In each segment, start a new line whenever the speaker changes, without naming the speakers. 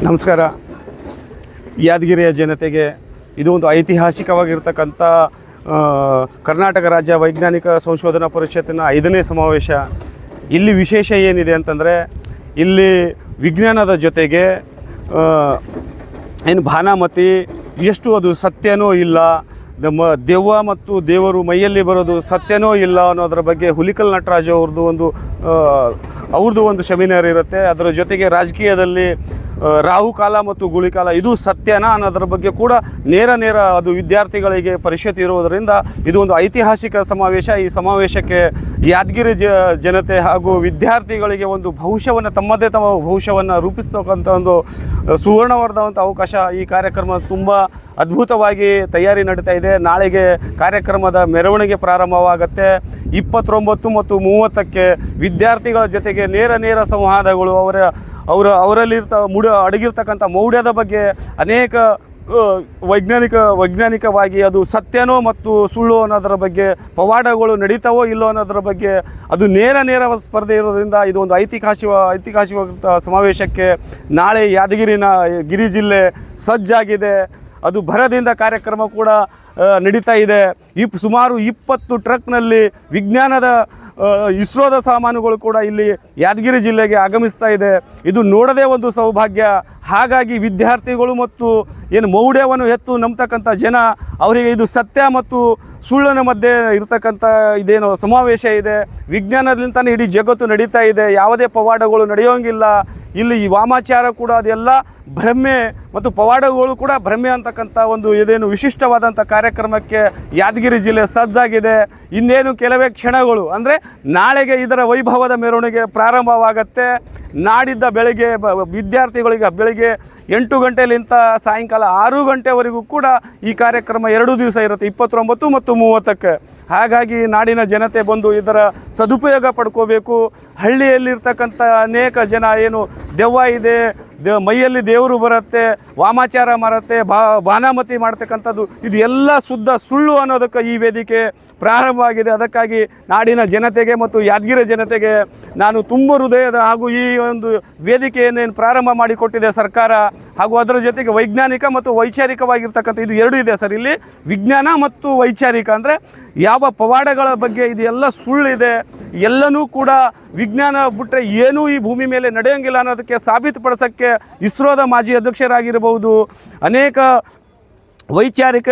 ನಮಸ್ಕಾರ. ಯಾದಗಿರಿಯ ಜನತೆಗೆ ಇದು ಒಂದು ಐತಿಹಾಸಿಕವಾಗಿರ್ತಕ್ಕಂಥ ಕರ್ನಾಟಕ ರಾಜ್ಯ ವೈಜ್ಞಾನಿಕ ಸಂಶೋಧನಾ ಪರಿಷತ್ತಿನ 5ನೇ ಸಮಾವೇಶ. ಇಲ್ಲಿ ವಿಶೇಷ ಏನಿದೆ ಅಂತಂದರೆ, ಇಲ್ಲಿ ವಿಜ್ಞಾನದ ಜೊತೆಗೆ ಏನು ಭಾನಾಮತಿ ಎಷ್ಟು ಅದು ಸತ್ಯನೋ ಇಲ್ಲ, ದೆವ್ವ ಮತ್ತು ದೇವರು ಮೈಯಲ್ಲಿ ಬರೋದು ಸತ್ಯನೋ ಇಲ್ಲ ಅನ್ನೋದ್ರ ಬಗ್ಗೆ ಹುಲಿಕಲ್ ನಟರಾಜ್ ಅವ್ರದ್ದು ಒಂದು ಸೆಮಿನಾರ್ ಇರುತ್ತೆ. ಅದರ ಜೊತೆಗೆ ರಾಜಕೀಯದಲ್ಲಿ ರಾಹುಕಾಲ ಮತ್ತು ಗುಳಿಕಾಲ ಇದು ಸತ್ಯನಾ ಅನ್ನೋದ್ರ ಬಗ್ಗೆ ಕೂಡ ನೇರ ಅದು ವಿದ್ಯಾರ್ಥಿಗಳಿಗೆ ಪರಿಷತ್ ಇರುವುದರಿಂದ ಇದು ಒಂದು ಐತಿಹಾಸಿಕ ಸಮಾವೇಶ. ಈ ಸಮಾವೇಶಕ್ಕೆ ಯಾದಗಿರಿ ಜನತೆ ಹಾಗೂ ವಿದ್ಯಾರ್ಥಿಗಳಿಗೆ ಒಂದು ಭವಿಷ್ಯವನ್ನು ತಮ್ಮದೇ ಭವಿಷ್ಯವನ್ನು ರೂಪಿಸ್ತಕ್ಕಂಥ ಒಂದು ಸುವರ್ಣವರ್ಧವಂಥ ಅವಕಾಶ. ಈ ಕಾರ್ಯಕ್ರಮ ತುಂಬ ಅದ್ಭುತವಾಗಿ ತಯಾರಿ ನಡೀತಾ ಇದೆ. ನಾಳೆಗೆ ಕಾರ್ಯಕ್ರಮದ ಮೆರವಣಿಗೆ ಪ್ರಾರಂಭವಾಗುತ್ತೆ. 29 ಮತ್ತು 30ಕ್ಕೆ ವಿದ್ಯಾರ್ಥಿಗಳ ಜೊತೆಗೆ ನೇರ ಸಂವಾದಗಳು, ಅವರಲ್ಲಿ ಅಡಗಿರ್ತಕ್ಕಂಥ ಮೌಢ್ಯದ ಬಗ್ಗೆ ಅನೇಕ ವೈಜ್ಞಾನಿಕವಾಗಿ ಅದು ಸತ್ಯನೋ ಮತ್ತು ಸುಳ್ಳು ಅನ್ನೋದರ ಬಗ್ಗೆ ಪವಾಡಗಳು ನಡೀತಾವೋ ಇಲ್ಲೋ ಅನ್ನೋದರ ಬಗ್ಗೆ ಅದು ನೇರ ಸ್ಪರ್ಧೆ ಇರೋದ್ರಿಂದ ಇದು ಒಂದು ಐತಿಹಾಸಿಕ ಸಮಾವೇಶಕ್ಕೆ ನಾಳೆ ಯಾದಗಿರಿ ಜಿಲ್ಲೆ ಸಜ್ಜಾಗಿದೆ. ಅದು ಭರದಿಂದ ಕಾರ್ಯಕ್ರಮ ಕೂಡ ನಡೀತಾ ಇದೆ. ಸುಮಾರು 20 ಟ್ರಕ್ನಲ್ಲಿ ವಿಜ್ಞಾನದ ಇಸ್ರೋದ ಸಾಮಾನುಗಳು ಕೂಡ ಇಲ್ಲಿ ಯಾದಗಿರಿ ಜಿಲ್ಲೆಗೆ ಆಗಮಿಸ್ತಾ ಇದೆ. ಇದು ನೋಡದೇ ಒಂದು ಸೌಭಾಗ್ಯ. ಹಾಗಾಗಿ ವಿದ್ಯಾರ್ಥಿಗಳು ಮತ್ತು ಏನು ಮೌಢ್ಯವನ್ನು ಎತ್ತು ನಂಬತಕ್ಕಂಥ ಜನ, ಅವರಿಗೆ ಇದು ಸತ್ಯ ಮತ್ತು ಸುಳ್ಳಿನ ಮಧ್ಯೆ ಇರತಕ್ಕಂಥ ಇದೇನು ಸಮಾವೇಶ ಇದೆ. ವಿಜ್ಞಾನದಿಂದಲೇ ಇಡೀ ಜಗತ್ತು ನಡೀತಾ ಇದೆ. ಯಾವುದೇ ಪವಾಡಗಳು ನಡೆಯೋಂಗಿಲ್ಲ. ಇಲ್ಲಿ ಈ ವಾಮಾಚಾರ ಕೂಡ ಅದೆಲ್ಲ ಭ್ರಮೆ ಮತ್ತು ಪವಾಡಗಳು ಕೂಡ ಭ್ರಮೆ ಅಂತಕ್ಕಂಥ ಒಂದು ಇದೇನು ವಿಶಿಷ್ಟವಾದಂಥ ಕಾರ್ಯಕ್ರಮಕ್ಕೆ ಯಾದಗಿರಿ ಜಿಲ್ಲೆ ಸಜ್ಜಾಗಿದೆ. ಇನ್ನೇನು ಕೆಲವೇ ಕ್ಷಣಗಳು ಅಂದರೆ ನಾಳೆಗೆ ಇದರ ವೈಭವದ ಮೆರವಣಿಗೆ ಪ್ರಾರಂಭವಾಗುತ್ತೆ. ನಾಡಿದ್ದ ಬೆಳಗ್ಗೆ ವಿದ್ಯಾರ್ಥಿಗಳಿಗೆ ಬೆಳಗ್ಗೆ 8 ಗಂಟೆಲಿಂದ ಸಾಯಂಕಾಲ 6 ಗಂಟೆವರೆಗೂ ಕೂಡ ಈ ಕಾರ್ಯಕ್ರಮ 2 ದಿವಸ ಇರುತ್ತೆ, 29 ಮತ್ತು 30ಕ್ಕೆ. ಹಾಗಾಗಿ ನಾಡಿನ ಜನತೆ ಬಂದು ಇದರ ಸದುಪಯೋಗ ಪಡ್ಕೋಬೇಕು. ಹಳ್ಳಿಯಲ್ಲಿರ್ತಕ್ಕಂಥ ಅನೇಕ ಜನ ಏನು ದೆವ್ವ ಇದೆ, ಮೈಯಲ್ಲಿ ದೇವರು ಬರುತ್ತೆ, ವಾಮಾಚಾರ ಮಾಡುತ್ತೆ, ಭಾನಾಮತಿ ಮಾಡ್ತಕ್ಕಂಥದ್ದು, ಇದು ಎಲ್ಲ ಶುದ್ಧ ಸುಳ್ಳು ಅನ್ನೋದಕ್ಕೆ ಈ ವೇದಿಕೆ ಪ್ರಾರಂಭವಾಗಿದೆ. ಅದಕ್ಕಾಗಿ ನಾಡಿನ ಜನತೆಗೆ ಮತ್ತು ಯಾದಗಿರಿ ಜನತೆಗೆ ನಾನು ತುಂಬ ಹೃದಯದ ಹಾಗೂ ಈ ಒಂದು ವೇದಿಕೆಯನ್ನೇನು ಪ್ರಾರಂಭ ಮಾಡಿಕೊಟ್ಟಿದೆ ಸರ್ಕಾರ, ಹಾಗೂ ಅದರ ಜೊತೆಗೆ ವೈಜ್ಞಾನಿಕ ಮತ್ತು ವೈಚಾರಿಕವಾಗಿರ್ತಕ್ಕಂಥ ಇದು 2 ಇದೆ ಸರ್. ಇಲ್ಲಿ ವಿಜ್ಞಾನ ಮತ್ತು ವೈಚಾರಿಕ ಅಂದರೆ ಯಾವ ಪವಾಡಗಳ ಬಗ್ಗೆ ಇದು ಎಲ್ಲ ಸುಳ್ಳಿದೆ, ಎಲ್ಲನೂ ಕೂಡ ವಿಜ್ಞಾನ ಬಿಟ್ಟರೆ ಏನೂ ಈ ಭೂಮಿ ಮೇಲೆ ನಡೆಯೋಂಗಿಲ್ಲ ಅನ್ನೋದಕ್ಕೆ ಸಾಬೀತುಪಡಿಸೋಕ್ಕೆ ಇಸ್ರೋದ ಮಾಜಿ ಅಧ್ಯಕ್ಷರಾಗಿರಬಹುದು, ಅನೇಕ ವೈಚಾರಿಕ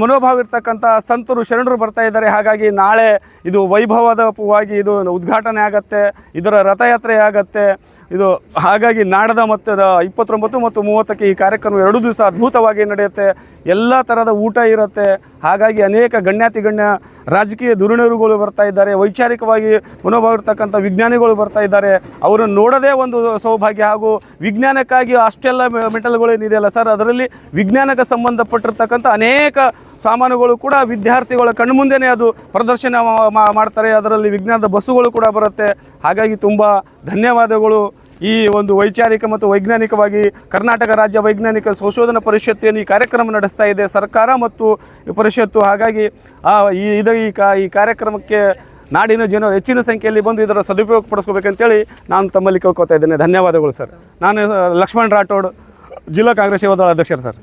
ಮನೋಭಾವ ಇರ್ತಕ್ಕಂಥ ಸಂತರು ಶರಣರು ಬರ್ತಾ ಇದ್ದಾರೆ. ಹಾಗಾಗಿ ನಾಳೆ ಇದು ವೈಭವದವಾಗಿ ಇದು ಉದ್ಘಾಟನೆ ಆಗುತ್ತೆ, ಇದರ ರಥಯಾತ್ರೆ ಆಗುತ್ತೆ. ಇದು ಹಾಗಾಗಿ ನಾಡದ ಮತ್ತು 29 ಮತ್ತು 30ಕ್ಕೆ ಈ ಕಾರ್ಯಕ್ರಮ 2 ದಿವಸ ಅದ್ಭುತವಾಗಿ ನಡೆಯುತ್ತೆ. ಎಲ್ಲ ಥರದ ಊಟ ಇರುತ್ತೆ. ಹಾಗಾಗಿ ಅನೇಕ ಗಣ್ಯ ರಾಜಕೀಯ ಧುರೀಣರುಗಳು ಬರ್ತಾ ಇದ್ದಾರೆ, ವೈಚಾರಿಕವಾಗಿ ಮನೋಭಾವ ಇರ್ತಕ್ಕಂಥ ವಿಜ್ಞಾನಿಗಳು ಬರ್ತಾ ಇದ್ದಾರೆ. ಅವರನ್ನು ನೋಡೋದೇ ಒಂದು ಸೌಭಾಗ್ಯ. ಹಾಗೂ ವಿಜ್ಞಾನಕ್ಕಾಗಿ ಅಷ್ಟೆಲ್ಲ ಮೆಟಲ್ಗಳೇನಿದೆಯಲ್ಲ ಸರ್, ಅದರಲ್ಲಿ ವಿಜ್ಞಾನಕ್ಕೆ ಸಂಬಂಧಪಟ್ಟಿರ್ತಕ್ಕಂಥ ಅನೇಕ ಸಾಮಾನುಗಳು ಕೂಡ ವಿದ್ಯಾರ್ಥಿಗಳ ಕಣ್ಮುಂದೆನೇ ಅದು ಪ್ರದರ್ಶನ ಮಾಡ್ತಾರೆ. ಅದರಲ್ಲಿ ವಿಜ್ಞಾನದ ಬಸ್ಸುಗಳು ಕೂಡ ಬರುತ್ತೆ. ಹಾಗಾಗಿ ತುಂಬ ಧನ್ಯವಾದಗಳು. ಈ ಒಂದು ವೈಚಾರಿಕ ಮತ್ತು ವೈಜ್ಞಾನಿಕವಾಗಿ ಕರ್ನಾಟಕ ರಾಜ್ಯ ವೈಜ್ಞಾನಿಕ ಸಂಶೋಧನಾ ಪರಿಷತ್ತೇನು ಈ ಕಾರ್ಯಕ್ರಮ ನಡೆಸ್ತಾ ಇದೆ ಸರ್ಕಾರ ಮತ್ತು ಪರಿಷತ್ತು. ಹಾಗಾಗಿ ಈ ಕಾರ್ಯಕ್ರಮಕ್ಕೆ ನಾಡಿನ ಜನರು ಹೆಚ್ಚಿನ ಸಂಖ್ಯೆಯಲ್ಲಿ ಬಂದು ಇದರ ಸದುಪಯೋಗ ಪಡಿಸ್ಕೋಬೇಕಂತೇಳಿ ನಾನು ತಮ್ಮಲ್ಲಿ ಕೇಳ್ಕೊತಾ ಇದ್ದೇನೆ. ಧನ್ಯವಾದಗಳು ಸರ್. ನಾನು ಲಕ್ಷ್ಮಣ್ ರಾಠೋಡ್, ಜಿಲ್ಲಾ ಕಾಂಗ್ರೆಸ್ ಯುವದಳ ಅಧ್ಯಕ್ಷರು ಸರ್.